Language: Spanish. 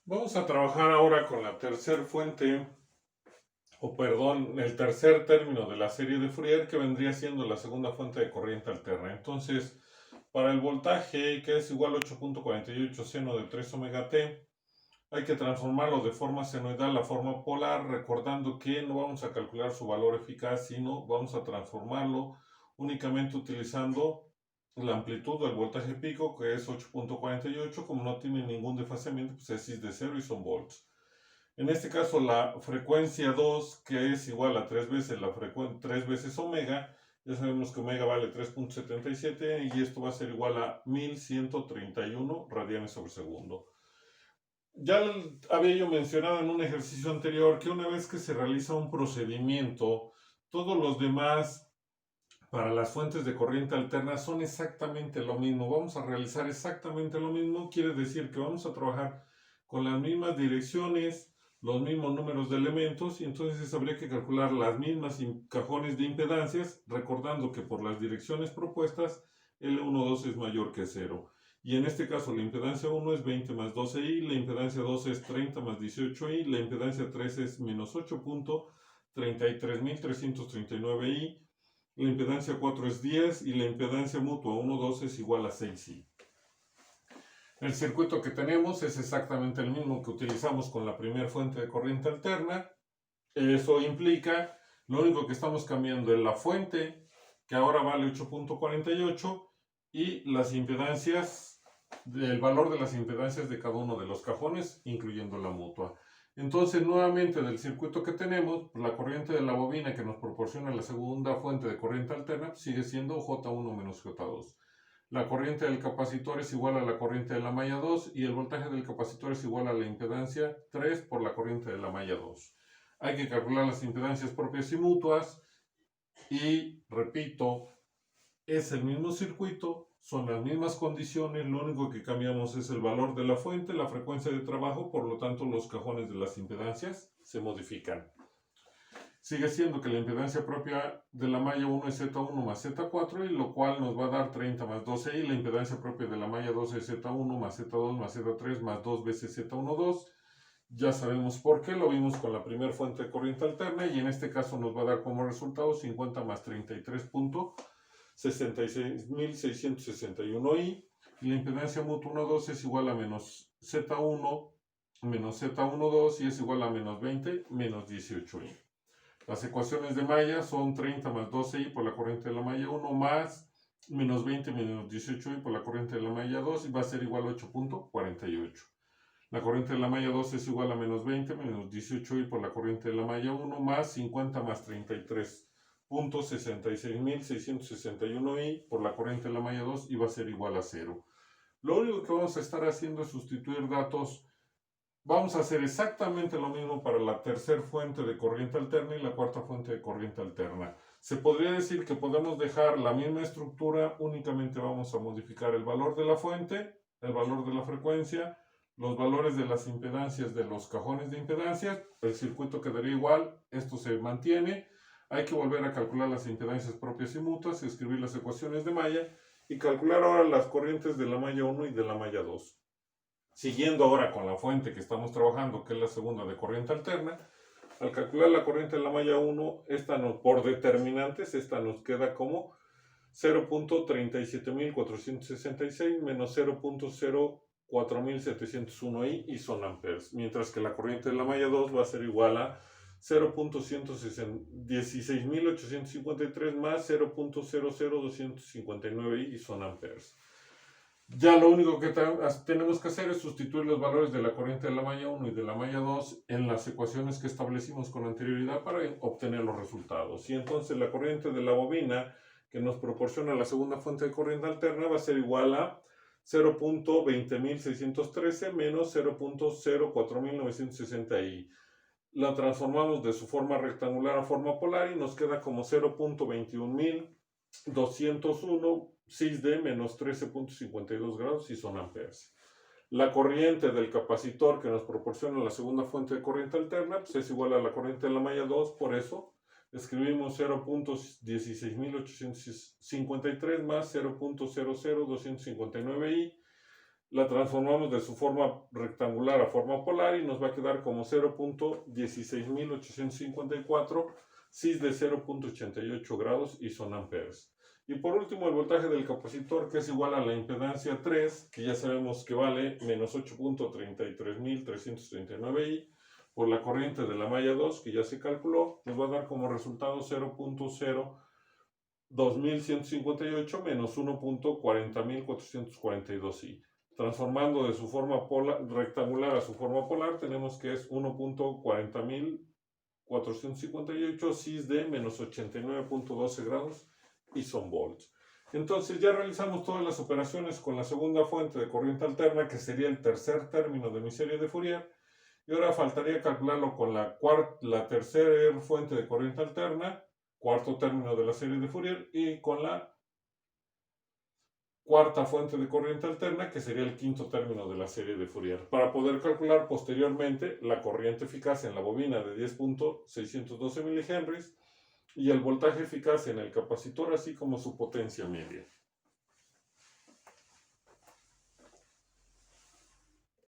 Vamos a trabajar ahora con la tercer fuente, o perdón, el tercer término de la serie de Fourier, que vendría siendo la segunda fuente de corriente alterna. Entonces, para el voltaje, que es igual a 8.48 seno de 3 omega t, hay que transformarlo de forma senoidal a forma polar, recordando que no vamos a calcular su valor eficaz, sino vamos a transformarlo únicamente utilizando la amplitud del voltaje pico, que es 8.48. Como no tiene ningún desfasamiento, pues es de 0 y son volts. En este caso, la frecuencia 2, que es igual a 3 veces la frecuencia 3 veces omega, ya sabemos que omega vale 3.77 y esto va a ser igual a 1131 radianes sobre segundo. Ya había yo mencionado en un ejercicio anterior que una vez que se realiza un procedimiento, todos los demás para las fuentes de corriente alterna son exactamente lo mismo. Vamos a realizar exactamente lo mismo. Quiere decir que vamos a trabajar con las mismas direcciones, los mismos números de elementos, y entonces habría que calcular las mismas cajones de impedancias, recordando que por las direcciones propuestas, L12 es mayor que 0. Y en este caso la impedancia 1 es 20 más 12i, la impedancia 2 es 30 más 18i, la impedancia 3 es menos 8.33339i, la impedancia 4 es 10 y la impedancia mutua 1,2 es igual a 6i. El circuito que tenemos es exactamente el mismo que utilizamos con la primera fuente de corriente alterna. Eso implica, lo único que estamos cambiando es la fuente, que ahora vale 8.48, y las impedancias, el valor de las impedancias de cada uno de los cajones, incluyendo la mutua. Entonces, nuevamente del circuito que tenemos, la corriente de la bobina que nos proporciona la segunda fuente de corriente alterna sigue siendo J1 menos J2. La corriente del capacitor es igual a la corriente de la malla 2 y el voltaje del capacitor es igual a la impedancia 3 por la corriente de la malla 2. Hay que calcular las impedancias propias y mutuas y, repito, es el mismo circuito, son las mismas condiciones, lo único que cambiamos es el valor de la fuente, la frecuencia de trabajo, por lo tanto los cajones de las impedancias se modifican. Sigue siendo que la impedancia propia de la malla 1 es Z1 más Z4, y lo cual nos va a dar 30 más 12, y la impedancia propia de la malla 2 es Z1 más Z2 más Z3 más 2 veces Z12. Ya sabemos por qué, lo vimos con la primera fuente de corriente alterna, y en este caso nos va a dar como resultado 50 más 33.66.661i, y la impedancia mutua 1,2 es igual a menos Z1 menos Z12 y es igual a menos 20 menos 18i. Las ecuaciones de malla son 30 más 12i por la corriente de la malla 1 más menos 20 menos 18i por la corriente de la malla 2, y va a ser igual a 8.48. La corriente de la malla 2 es igual a menos 20 menos 18i por la corriente de la malla 1 más 50 más 33.66.661i por la corriente de la malla 2, y va a ser igual a 0. Lo único que vamos a estar haciendo es sustituir datos. Vamos a hacer exactamente lo mismo para la tercera fuente de corriente alterna y la cuarta fuente de corriente alterna. Se podría decir que podemos dejar la misma estructura, únicamente vamos a modificar el valor de la fuente, el valor de la frecuencia, los valores de las impedancias de los cajones de impedancias, el circuito quedaría igual, esto se mantiene. Hay que volver a calcular las impedancias propias y mutuas, escribir las ecuaciones de malla y calcular ahora las corrientes de la malla 1 y de la malla 2. Siguiendo ahora con la fuente que estamos trabajando, que es la segunda de corriente alterna, al calcular la corriente en la malla 1, por determinantes, esta nos queda como 0.37466 menos 0.04701i, y son amperes, mientras que la corriente de la malla 2 va a ser igual a 0.116853 más 0.00259i, y son amperes. Ya lo único que tenemos que hacer es sustituir los valores de la corriente de la malla 1 y de la malla 2 en las ecuaciones que establecimos con anterioridad para obtener los resultados. Y entonces la corriente de la bobina que nos proporciona la segunda fuente de corriente alterna va a ser igual a 0.20613 menos 0.04960i. La transformamos de su forma rectangular a forma polar y nos queda como 0.21201 6D menos 13.52 grados, y son amperes. La corriente del capacitor que nos proporciona la segunda fuente de corriente alterna pues es igual a la corriente de la malla 2, por eso escribimos 0.16853 más 0.00259i. la transformamos de su forma rectangular a forma polar y nos va a quedar como 0.16854, cis de 0.88 grados y son amperes. Y por último, el voltaje del capacitor, que es igual a la impedancia 3, que ya sabemos que vale menos 8.33339i, por la corriente de la malla 2, que ya se calculó, nos va a dar como resultado 0.02158 menos 1.40442i. Transformando de su forma rectangular a su forma polar, tenemos que es 1.40458 cis de menos 89.12 grados y son volts. Entonces ya realizamos todas las operaciones con la segunda fuente de corriente alterna, que sería el tercer término de mi serie de Fourier. Y ahora faltaría calcularlo con la tercera fuente de corriente alterna, cuarto término de la serie de Fourier, y con la cuarta fuente de corriente alterna, que sería el quinto término de la serie de Fourier, para poder calcular posteriormente la corriente eficaz en la bobina de 10.612 mH y el voltaje eficaz en el capacitor, así como su potencia media.